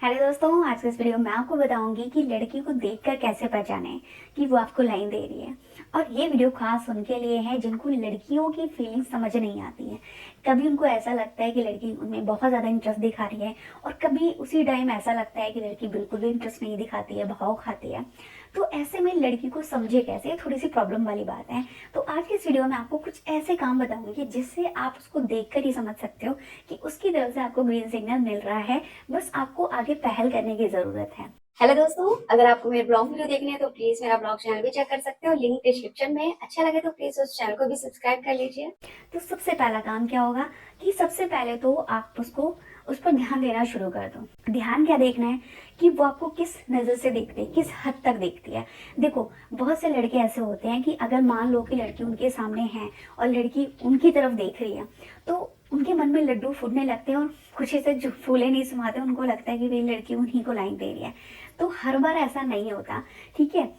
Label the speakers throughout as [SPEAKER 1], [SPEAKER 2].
[SPEAKER 1] Hello दोस्तों, आज के इस वीडियो में आपको बताऊंगी कि लड़की को देखकर कैसे पहचाने कि वो आपको लाइन दे रही है। और ये वीडियो खास उनके लिए है जिनको लड़कियों की फीलिंग्स समझ नहीं आती है। कभी उनको ऐसा लगता है कि लड़की उनमें बहुत ज़्यादा इंटरेस्ट दिखा रही है, और कभी उसी टाइम ऐसा लगता है कि लड़की बिल्कुल भी इंटरेस्ट नहीं दिखाती है, भाव खाती है। तो ऐसे में लड़की को समझे कैसे, थोड़ी सी प्रॉब्लम वाली बात है। तो आज के इस वीडियो में आपको कुछ ऐसे काम बताऊंगी जिससे आप उसको देखकर ही समझ सकते हो कि उसकी तरफ से आपको ग्रीन सिग्नल मिल रहा है। बस आपको आगे पहल करने की जरूरत है। हेलो दोस्तों, अगर आपको मेरे ब्लॉग वीडियो देखने हैं तो प्लीज मेरा ब्लॉग चैनल भी चेक कर सकते हो, लिंक डिस्क्रिप्शन में। अच्छा लगे तो प्लीज उस चैनल को भी सब्सक्राइब कर लीजिए। तो सबसे पहला काम क्या होगा कि सबसे पहले तो आप उसको उस पर ध्यान देना शुरू कर दो। ध्यान क्या देखना है कि वो आपको किस नज़र से देखती है, किस हद तक देखती है। देखो, बहुत से लड़के ऐसे होते हैं कि अगर मान लो कि लड़की उनके सामने है और लड़की उनकी तरफ देख रही है, तो उनके मन में लड्डू फूटने लगते हैं और खुशी से जो फूले नहीं समाते, उनको लगता है कि भाई लड़की उन्हीं को लाइन दे रही है। तो हर बार ऐसा नहीं होता, ठीक है।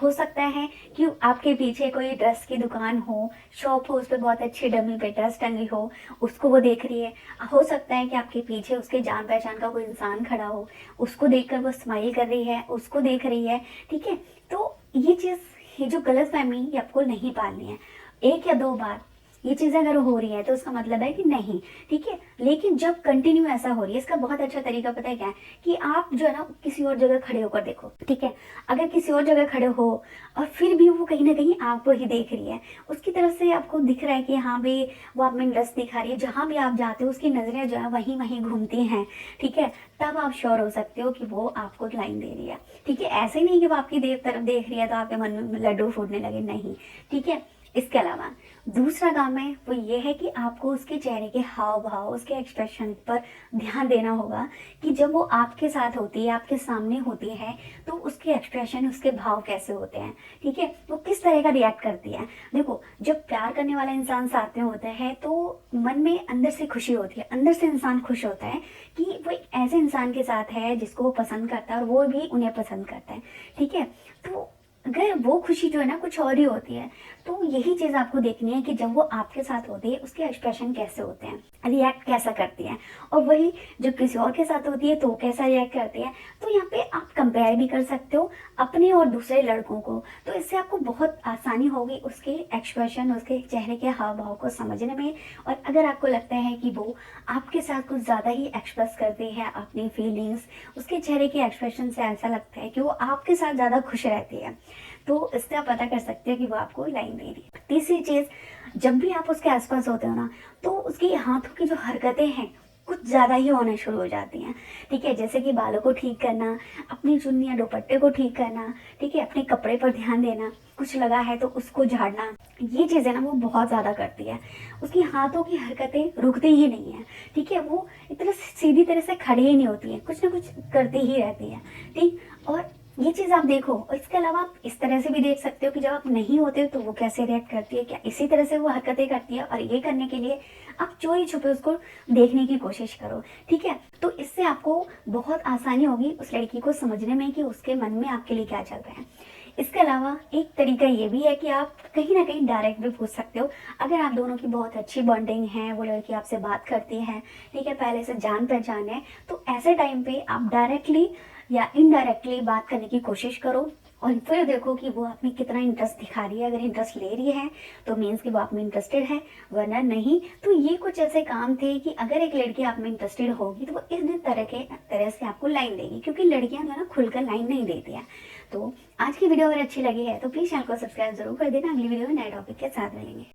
[SPEAKER 1] हो सकता है कि आपके पीछे कोई ड्रेस की दुकान हो, शॉप हो, उस पर बहुत अच्छी डमी पे ड्रेस टंगी हो, उसको वो देख रही है। हो सकता है कि आपके पीछे उसके जान पहचान का कोई इंसान खड़ा हो, उसको देखकर वो स्माइल कर रही है, उसको देख रही है, ठीक है। तो ये चीज़, ये जो गलत फहमी, ये आपको नहीं पालनी है। एक या दो बार ये चीज़ें अगर हो रही है तो उसका मतलब है कि नहीं, ठीक है। लेकिन जब कंटिन्यू ऐसा हो रही है, इसका बहुत अच्छा तरीका पता है क्या है कि आप जो है ना किसी और जगह खड़े होकर देखो, ठीक है। अगर किसी और जगह खड़े हो और फिर भी वो कहीं ना कहीं आपको ही देख रही है, उसकी तरफ से आपको दिख रहा है कि हाँ भाई वो आप में इंटरेस्ट दिखा रही है, जहाँ भी आप जाते हो उसकी नज़रें जो है वहीं वहीं घूमती हैं, ठीक है। तब आप श्योर हो सकते हो कि वो आपको लाइन दे रही है, ठीक है। ऐसे नहीं कि वो आपकी तरफ देख रही है तो आपके मन में लड्डू फूटने लगे, नहीं, ठीक है। इसके अलावा दूसरा काम है वो ये है कि आपको उसके चेहरे के हाव भाव, उसके एक्सप्रेशन पर ध्यान देना होगा कि जब वो आपके साथ होती है, आपके सामने होती है, तो उसके एक्सप्रेशन, उसके भाव कैसे होते हैं, ठीक है। वो किस तरह का रिएक्ट करती है। देखो, जब प्यार करने वाला इंसान साथ में होता है तो मन में अंदर से खुशी होती है, अंदर से इंसान खुश होता है कि वो एक ऐसे इंसान के साथ है जिसको वो पसंद करता है और वो भी उन्हें पसंद करता है, ठीक है। तो अगर वो खुशी जो है ना कुछ और ही होती है, तो यही चीज आपको देखनी है कि जब वो आपके साथ होती है उसके एक्सप्रेशन कैसे होते हैं, रिएक्ट कैसा करती है। और वही जब किसी और के साथ होती है तो कैसा रिएक्ट करती है। तो यहाँ पे आप कंपेयर भी कर सकते हो अपने और दूसरे लड़कों को। तो इससे आपको बहुत आसानी होगी उसके एक्सप्रेशन, उसके चेहरे के हाव भाव को समझने में। और अगर आपको लगता है कि वो आपके साथ कुछ ज़्यादा ही एक्सप्रेस करती है अपनी फीलिंग्स, उसके चेहरे के एक्सप्रेशन से ऐसा लगता है कि वो आपके साथ ज़्यादा खुश रहती है, तो इससे आप पता कर सकते हैं कि वो आपको लाइन दे रही है। तीसरी चीज, जब भी आप उसके आसपास होते हो ना, तो उसकी हाथों की जो हरकतें हैं कुछ ज्यादा ही होने शुरू हो जाती हैं, ठीक है। जैसे कि बालों को ठीक करना, अपनी चुन्नी या दुपट्टे को ठीक करना, ठीक है, अपने कपड़े पर ध्यान देना, कुछ लगा है तो उसको झाड़ना, ये चीजें ना वो बहुत ज्यादा करती है। उसकी हाथों की हरकतें रुकती ही नहीं है, ठीक है। वो इतना सीधी तरह से खड़ी ही नहीं होती है, कुछ ना कुछ करती ही रहती है, ठीक। और ये चीज आप देखो। और इसके अलावा आप इस तरह से भी देख सकते हो कि जब आप नहीं होते हो तो वो कैसे रिएक्ट करती है, क्या इसी तरह से वो हरकतें करती है। और ये करने के लिए आप चोरी छुपे उसको देखने की कोशिश करो, ठीक है। तो इससे आपको बहुत आसानी होगी उस लड़की को समझने में कि उसके मन में आपके लिए क्या चल रहा है। इसके अलावा एक तरीका ये भी है कि आप कहीं ना कहीं डायरेक्ट भी पूछ सकते हो। अगर आप दोनों की बहुत अच्छी बॉन्डिंग है, वो लड़की आपसे बात करती है, ठीक है, पहले से जान पहचान है, तो ऐसे टाइम पे आप डायरेक्टली या इनडायरेक्टली बात करने की कोशिश करो। और फिर देखो कि वो आप में कितना इंटरेस्ट दिखा रही है। अगर इंटरेस्ट ले रही है तो मीन्स कि वो आप में इंटरेस्टेड है, वरना नहीं। तो ये कुछ ऐसे काम थे कि अगर एक लड़की आप में इंटरेस्टेड होगी तो वो इस तरह से आपको लाइन देगी, क्योंकि लड़कियां जो है ना खुलकर लाइन नहीं देती है। तो आज की वीडियो अगर अच्छी लगी है तो प्लीज चैनल को सब्सक्राइब जरूर कर देना। अगली वीडियो में नए टॉपिक के साथ मिलेंगे।